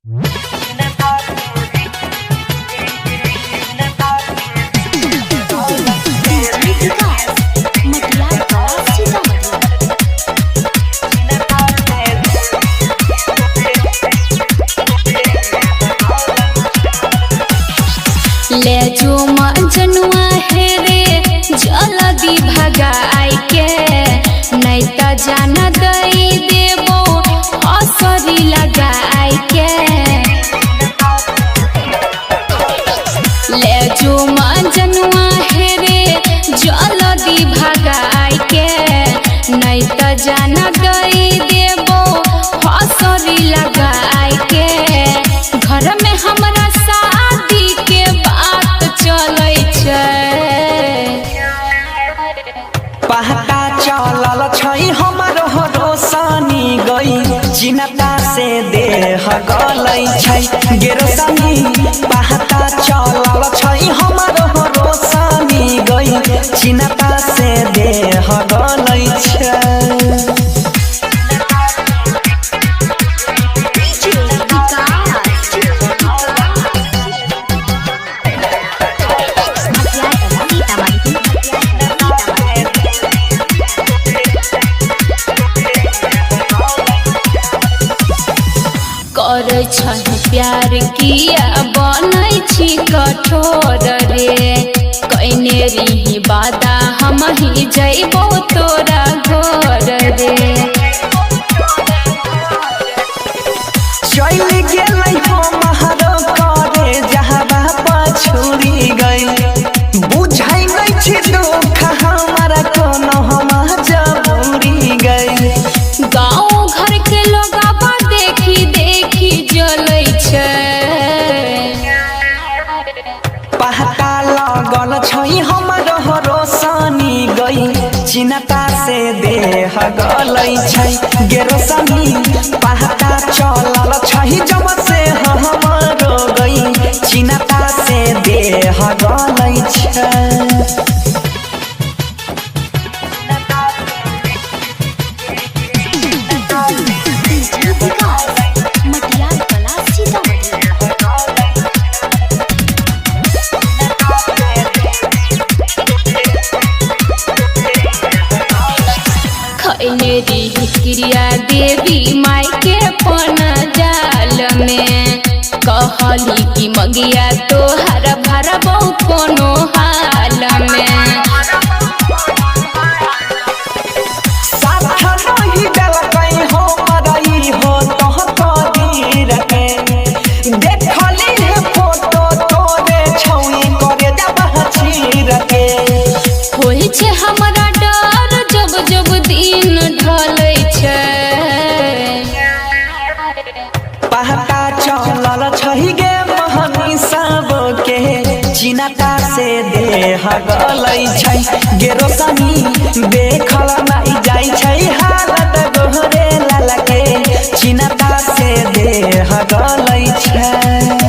ले जो मजनुआ है रे जल्दी भगाई के नहीं त जान दई देबो हसरी लगाई के। ले जो मजनुआ है रे जल्दी भगाई के नहीं त जान दई देबो हसरी लगाई के। घर में हमरा शादी के बात चलै छै, पहता चलल छै हमरो रोशनी गई चिन्ता से देह गलै छै गेरोसनी। पहता चलल छै हमरो रोशनी गई चिन्ता से देह गलै छै। करे छै प्यार किया बनै छी कठोर रे। कइने रही वादा हम ही जइबो तोरा घर रे। चल गेलै हमरो करे जहबा पछुरी गई बुझै नै छी दुख हमरा कोनो हम जबूरी गई। गाँव घर के लोगवा देखी देखी जलै छै, पहता लगल छै हमरो रोशनी गई चिन्ता से देह गलै छै गेरोसनी। पहता चलल छै जब से हमरो गई चिन्ता से देह गलै छै। खैने रही क्रिया देवी माई के पन जाल में कहली कि मगिया तोहर भरबो कोनो हाल में। साथ नहीं देलकै हो मरई हो तोह कदीर के देखली है फोटो तोरे छौई करे जब चीर के। होई छै हमरा डर जब जब दिन ढलै छै, पहता चलल छै गे महनी सब के चिन्ता से देह गलै छै गेरोसनी।